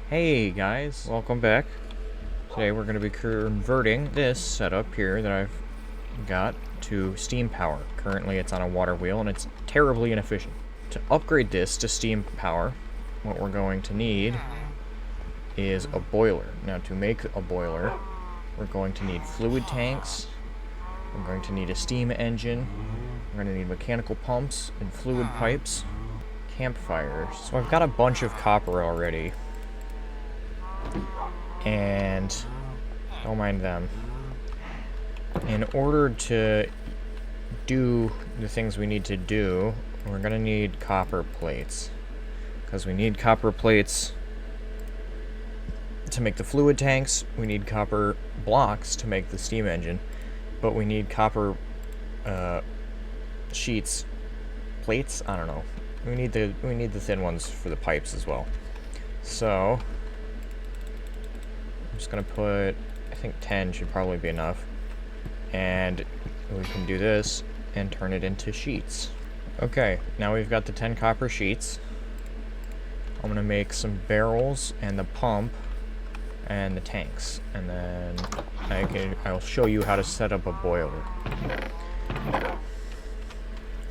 Hey guys, welcome back. Today we're going to be converting this setup here that I've got to steam power. Currently it's on a water wheel and it's terribly inefficient. To upgrade this to steam power, what we're going to need is a boiler. Now to make a boiler, we're going to need fluid tanks, we're going to need a steam engine, we're going to need mechanical pumps and fluid pipes, campfires. So I've got a bunch of copper already. And don't mind them. In order to do the things we need to do, we're gonna need copper plates, because we need copper plates to make the fluid tanks, we need copper blocks to make the steam engine, but we need copper sheets, plates, I don't know. We need the thin ones for the pipes as well. So just gonna put, I think 10 should probably be enough, and we can do this and turn it into sheets. Okay, now we've got the 10 copper sheets. I'm gonna make some barrels and the pump and the tanks, and then I'll show you how to set up a boiler.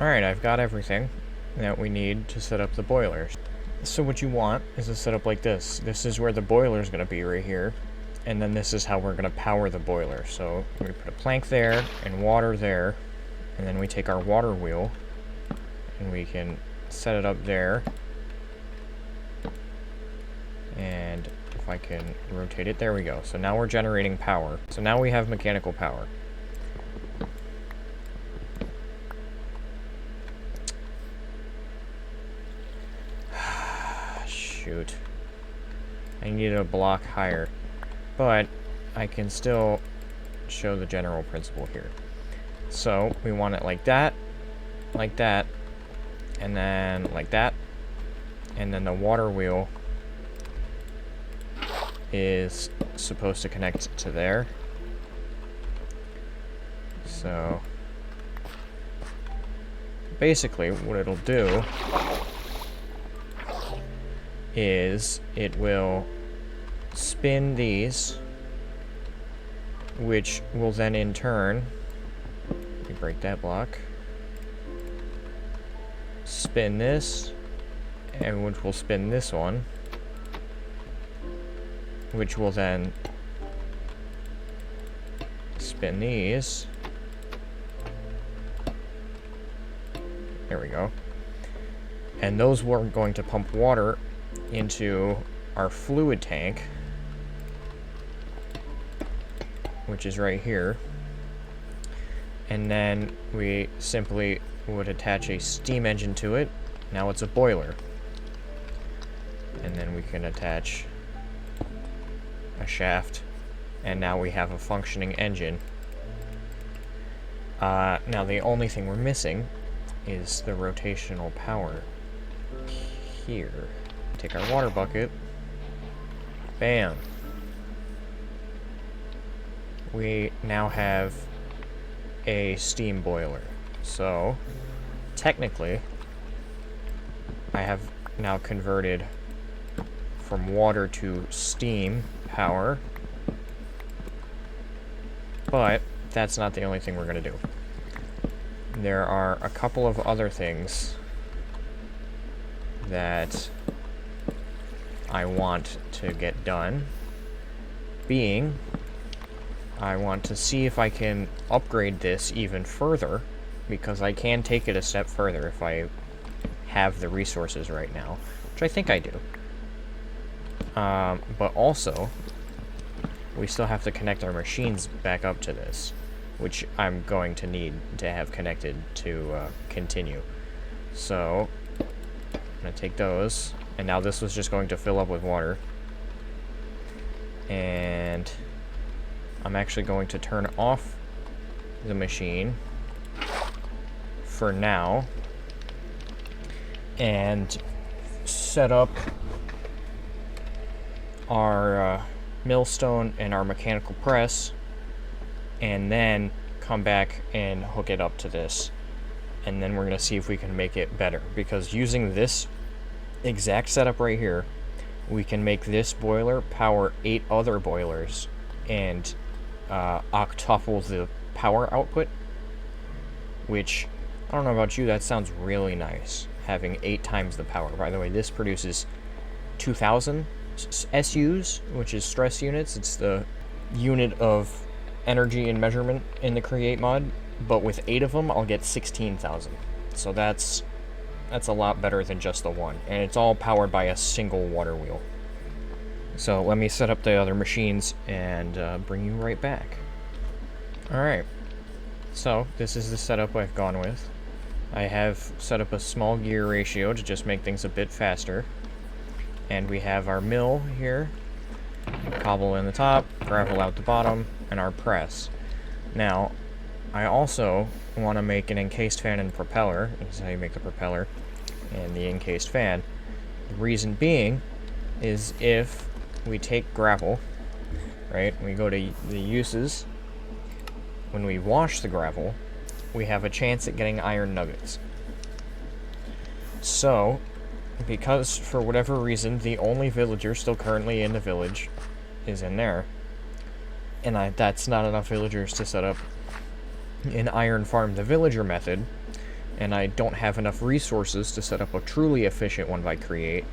Alright, I've got everything that we need to set up the boilers. So what you want is a setup like this. This is where the boiler is gonna be right here. And then this is how we're going to power the boiler. So we put a plank there and water there, and then we take our water wheel and we can set it up there. And if I can rotate it, there we go. So now we're generating power. So now we have mechanical power. Shoot. I need a block higher. But I can still show the general principle here. So we want it like that, and then like that, and then the water wheel is supposed to connect to there. So basically what it'll do is it will spin these, which will then in turn, let me break that block, spin this, and which will spin this one, which will then spin these. There we go. And those were going to pump water into our fluid tank, which is right here, and then we simply would attach a steam engine to it. Now it's a boiler, and then we can attach a shaft, and now we have a functioning engine. Now the only thing we're missing is the rotational power here. Take our water bucket, bam. We now have a steam boiler. So, technically, I have now converted from water to steam power, but that's not the only thing we're going to do. There are a couple of other things that I want to get done, being I want to see if I can upgrade this even further, because I can take it a step further if I have the resources right now, which I think I do. But also, we still have to connect our machines back up to this, which I'm going to need to have connected to continue. So, I'm going to take those, and now this was just going to fill up with water. And I'm actually going to turn off the machine for now and set up our millstone and our mechanical press, and then come back and hook it up to this, and then we're going to see if we can make it better, because using this exact setup right here we can make this boiler power 8 other boilers and octuple the power output, which, I don't know about you, that sounds really nice, having 8 times the power. By the way, this produces 2,000 SUs, which is stress units. It's the unit of energy and measurement in the Create mod, but with 8 of them, I'll get 16,000. So that's a lot better than just the one, and it's all powered by a single water wheel. So let me set up the other machines and bring you right back. Alright, so this is the setup I've gone with. I have set up a small gear ratio to just make things a bit faster. And we have our mill here, cobble in the top, gravel out the bottom, and our press. Now, I also want to make an encased fan and propeller. This is how you make the propeller and the encased fan. The reason being is if we take gravel, right, we go to the uses, when we wash the gravel, we have a chance at getting iron nuggets. So, because for whatever reason the only villager still currently in the village is in there, and that's not enough villagers to set up an iron farm the villager method, and I don't have enough resources to set up a truly efficient one by Create,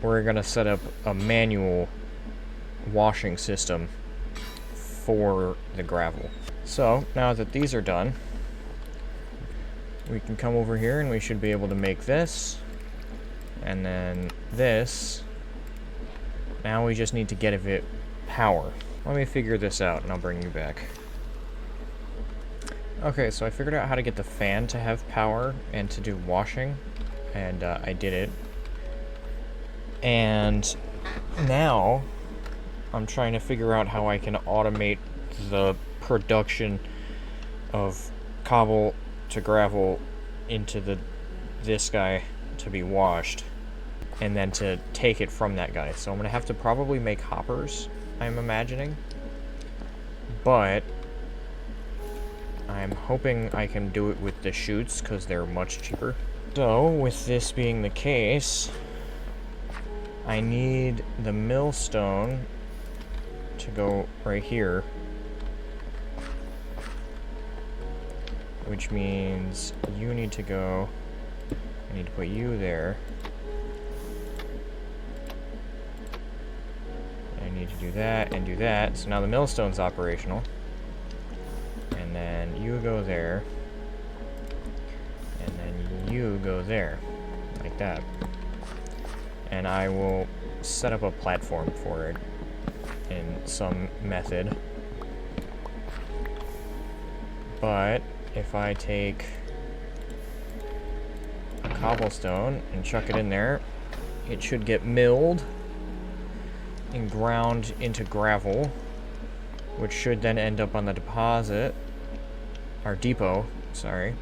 we're gonna set up a manual washing system for the gravel. So now that these are done, we can come over here and we should be able to make this, and then this. Now we just need to get it power. Let me figure this out and I'll bring you back. Okay, so I figured out how to get the fan to have power and to do washing, and I did it. And now I'm trying to figure out how I can automate the production of cobble to gravel into this guy to be washed, and then to take it from that guy. So I'm gonna have to probably make hoppers, I'm imagining, but I'm hoping I can do it with the chutes because they're much cheaper. So with this being the case, I need the millstone to go right here, which means you need to go, I need to put you there. I need to do that and do that. So now the millstone's operational. And then you go there. And then you go there. Like that. And I will set up a platform for it in some method. But if I take a cobblestone and chuck it in there, it should get milled and ground into gravel, which should then end up on the depot, sorry,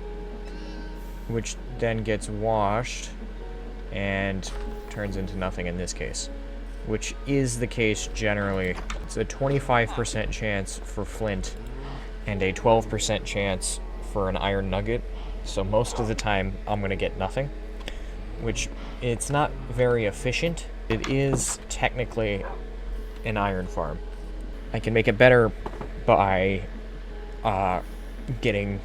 which then gets washed and turns into nothing in this case, which is the case generally. It's a 25% chance for flint and a 12% chance for an iron nugget, so most of the time I'm gonna get nothing, which it's not very efficient. It is technically an iron farm. I can make it better by getting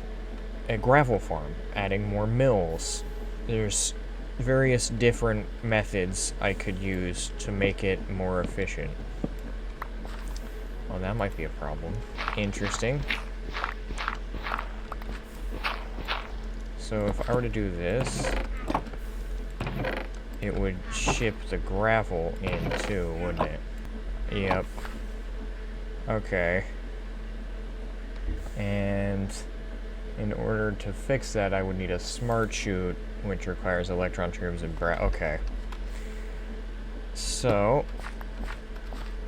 a gravel farm, adding more mills. There's various different methods I could use to make it more efficient. Well, that might be a problem. Interesting. So if I were to do this, it would ship the gravel in too, wouldn't it? Yep. Okay. And in order to fix that, I would need a smart chute, which requires electron tubes and okay. So,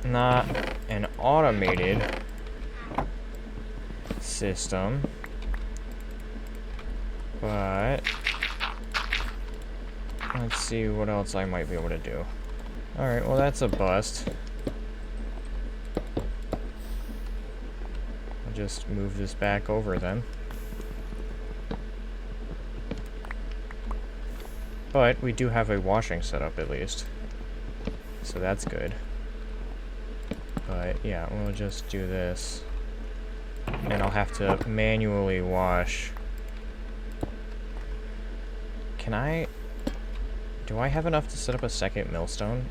not an automated system, but let's see what else I might be able to do. Alright, well that's a bust. I'll just move this back over then. But we do have a washing setup at least. so that's good. But yeah, we'll just do this. And I'll have to manually wash. Can I... Do I have enough to set up a second millstone?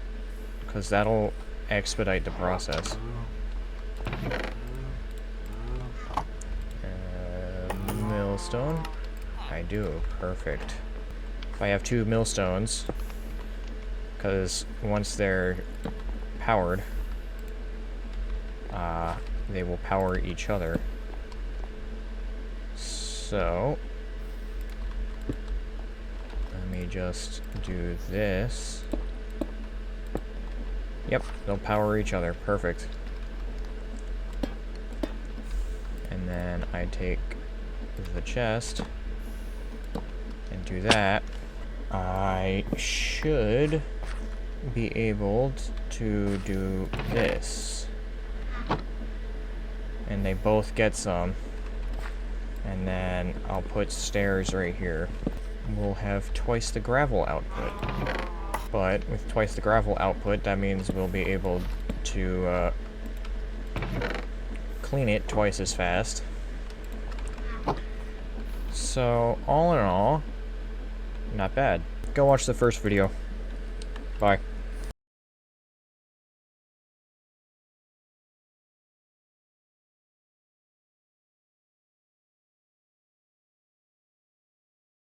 Because that'll expedite the process. Millstone? I do. Perfect. If I have 2 millstones, because once they're powered, they will power each other. So, let me just do this. Yep, they'll power each other. Perfect. And then I take the chest and do that. I should be able to do this. And they both get some. And then I'll put stairs right here. We'll have twice the gravel output. But with twice the gravel output, that means we'll be able to clean it twice as fast. So, all in all, not bad. Go watch the first video. Bye.